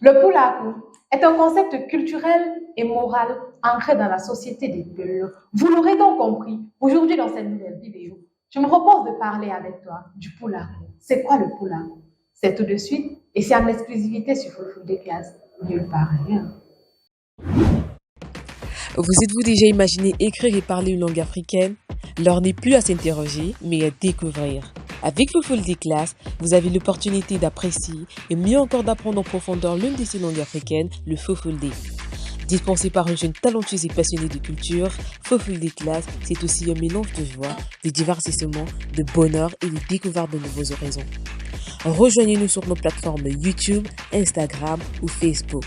Le Pulaku est un concept culturel et moral ancré dans la société des Peuls. Vous l'aurez donc compris, aujourd'hui dans cette nouvelle vidéo, je me propose de parler avec toi du Pulaku. C'est quoi le Pulaku? C'est tout de suite et c'est en exclusivité sur Fulfulde Class, nulle part ailleurs. Vous êtes-vous déjà imaginé écrire et parler une langue africaine? L'heure n'est plus à s'interroger, mais à découvrir. Avec Fulfulde Class, vous avez l'opportunité d'apprécier et mieux encore d'apprendre en profondeur l'une de ces langues africaines, le Fulfulde. Dispensé par un jeune talentueux et passionné de culture, Fulfulde Class, c'est aussi un mélange de joie, de divertissement, de bonheur et de découverte de nouveaux horizons. Rejoignez-nous sur nos plateformes YouTube, Instagram ou Facebook.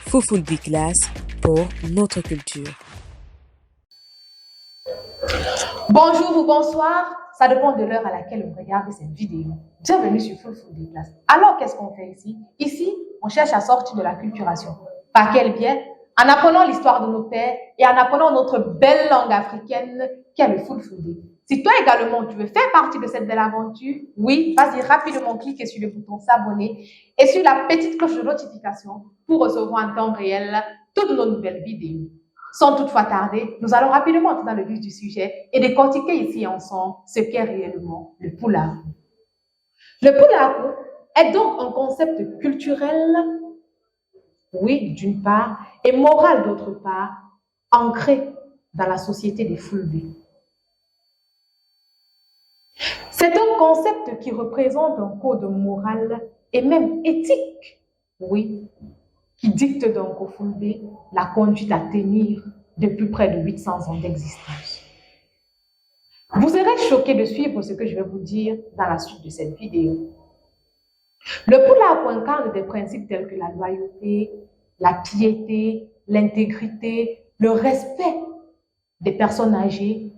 Fulfulde Class pour notre culture. Bonjour ou bonsoir, ça dépend de l'heure à laquelle on regarde cette vidéo. Bienvenue sur Fulfulde Class. Alors, qu'est-ce qu'on fait ici? Ici, on cherche à sortir de la culturation. Par quel biais? En apprenant l'histoire de nos pères et en apprenant notre belle langue africaine qu'est le Fulfulde. Si toi également, tu veux faire partie de cette belle aventure, oui, vas-y rapidement cliquer sur le bouton s'abonner et sur la petite cloche de notification pour recevoir en temps réel toutes nos nouvelles vidéos. Sans toutefois tarder, nous allons rapidement entrer dans le vif du sujet et décortiquer ici ensemble ce qu'est réellement le Pulaku. Le Pulaku est donc un concept culturel, oui, d'une part, et moral d'autre part, ancré dans la société des Fulbe. C'est un concept qui représente un code moral et même éthique, oui, qui dicte donc aux Fulbe la conduite à tenir depuis près de 800 ans d'existence. Vous serez choqués de suivre ce que je vais vous dire dans la suite de cette vidéo. Le Pulaku incarne des principes tels que la loyauté, la piété, l'intégrité, le respect des personnes âgées,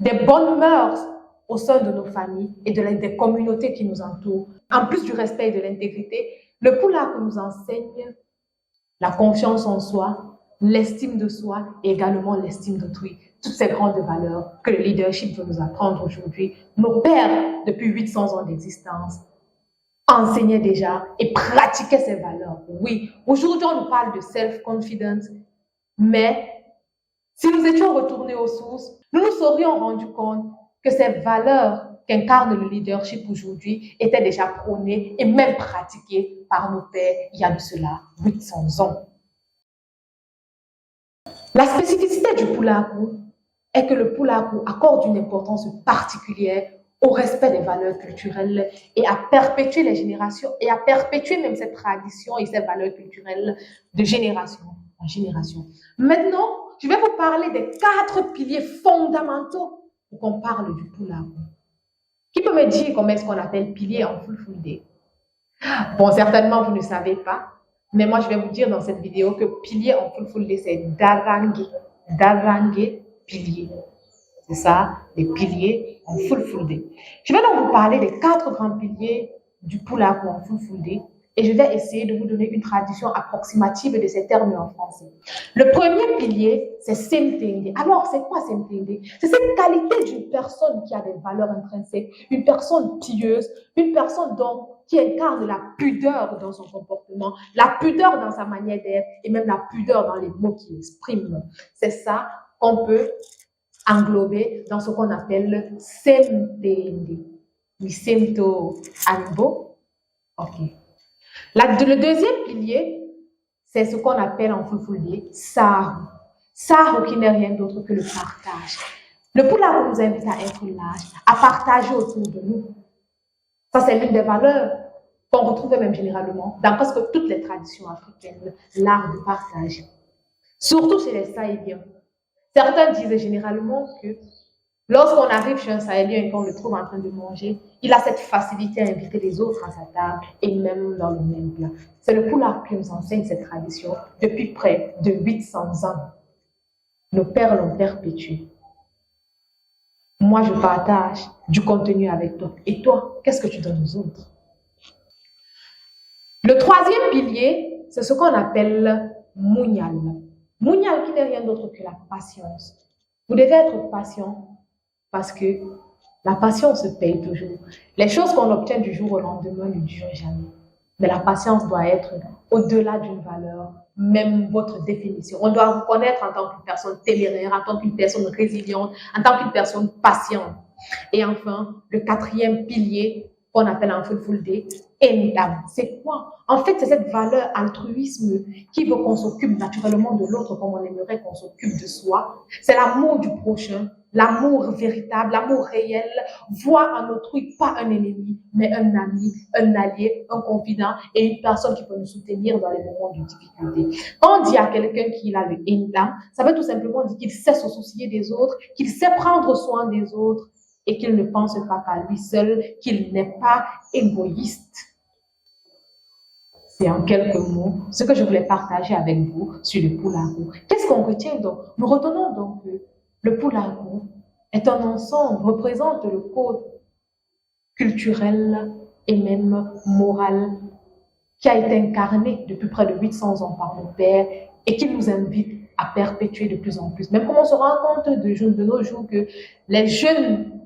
des bonnes mœurs au sein de nos familles et des communautés qui nous entourent. En plus du respect et de l'intégrité, le Pulaku nous enseigne la confiance en soi, l'estime de soi et également l'estime d'autrui. Toutes ces grandes valeurs que le leadership veut nous apprendre aujourd'hui. Nos pères, depuis 800 ans d'existence, enseignaient déjà et pratiquaient ces valeurs. Oui, aujourd'hui on nous parle de self-confidence, mais si nous étions retournés aux sources, nous nous serions rendus compte que ces valeurs qu'incarne le leadership aujourd'hui étaient déjà prônées et même pratiquées par nos pères il y a de cela 800 ans. La spécificité du Pulaku est que le Pulaku accorde une importance particulière au respect des valeurs culturelles et à perpétuer les générations et à perpétuer même cette tradition et ces valeurs culturelles de génération en génération. Maintenant, je vais vous parler des 4 piliers fondamentaux pour qu'on parle du Pulaku. Qui peut me dire comment est-ce qu'on appelle pilier en Fulfulde? Bon, certainement, vous ne savez pas, mais moi, je vais vous dire dans cette vidéo que pilier en Fulfulde, c'est Darangue. Darangue, pilier. C'est ça, les piliers en Fulfulde. Je vais donc vous parler des 4 grands piliers du Pulaku en Fulfulde et je vais essayer de vous donner une traduction approximative de ces termes en français. Le premier pilier, c'est Semtende. Alors, c'est quoi Semtende? C'est cette qualité d'une personne qui a des valeurs intrinsèques, une personne pieuse, une personne donc qui incarne la pudeur dans son comportement, la pudeur dans sa manière d'être et même la pudeur dans les mots qu'il exprime. C'est ça qu'on peut englober dans ce qu'on appelle Semtende. Mi sento anbo. Ok. Le deuxième pilier, c'est ce qu'on appelle en Fulfulde Sahu. Sahu qui n'est rien d'autre que le partage. Le Pulaku nous invite à être lâche, à partager autour de nous. Ça, c'est l'une des valeurs qu'on retrouve même généralement dans presque toutes les traditions africaines, l'art de partager. Surtout chez les Sahéliens. Certains disent généralement que lorsqu'on arrive chez un Sahélien et qu'on le trouve en train de manger, il a cette facilité à inviter les autres à sa table et même dans le même plat. C'est le Pulaku qui nous enseigne cette tradition depuis près de 800 ans. Nos pères l'ont perpétué. Moi, je partage du contenu avec toi. Et toi, qu'est-ce que tu donnes aux autres? Le troisième pilier, c'est ce qu'on appelle Munyal. Munyal qui n'est rien d'autre que la patience. Vous devez être patient parce que la patience se paye toujours. Les choses qu'on obtient du jour au lendemain ne durent jamais. Mais la patience doit être au-delà d'une valeur, même votre définition. On doit vous connaître en tant qu'une personne téméraire, en tant qu'une personne résiliente, en tant qu'une personne patiente. Et enfin, le quatrième pilier qu'on appelle en full day, endam. C'est quoi? En fait, c'est cette valeur altruisme qui veut qu'on s'occupe naturellement de l'autre comme on aimerait qu'on s'occupe de soi. C'est l'amour du prochain, l'amour véritable, l'amour réel, voir en autrui pas un ennemi, mais un ami, un allié, un confident et une personne qui peut nous soutenir dans les moments de difficulté. Quand on dit à quelqu'un qu'il a le endam, ça veut tout simplement dire qu'il sait se soucier des autres, qu'il sait prendre soin des autres et qu'il ne pense pas qu'à lui seul, qu'il n'est pas égoïste. C'est en quelques mots ce que je voulais partager avec vous sur le Pulaku. Qu'est-ce qu'on retient donc? Nous retenons donc que le Pulaku est un ensemble, représente le code culturel et même moral qui a été incarné depuis près de 800 ans par nos pères et qui nous invite à perpétuer de plus en plus. Même comme on se rend compte de nos jours que les jeunes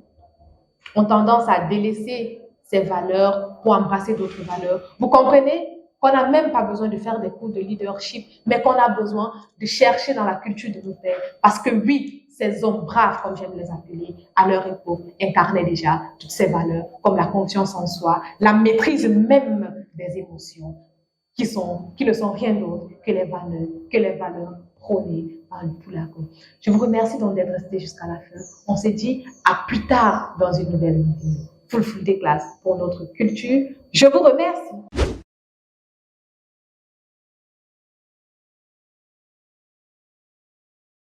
ont tendance à délaisser ces valeurs pour embrasser d'autres valeurs. Vous comprenez qu'on n'a même pas besoin de faire des cours de leadership, mais qu'on a besoin de chercher dans la culture de nos pères. Parce que oui, ces hommes braves, comme j'aime les appeler, à leur époque, incarnaient déjà toutes ces valeurs, comme la confiance en soi, la maîtrise même des émotions, qui ne sont rien d'autre que les valeurs prônées par le Pulaku. Je vous remercie donc d'être resté jusqu'à la fin. On s'est dit à plus tard dans une nouvelle vidéo. Full des classes pour notre culture. Je vous remercie.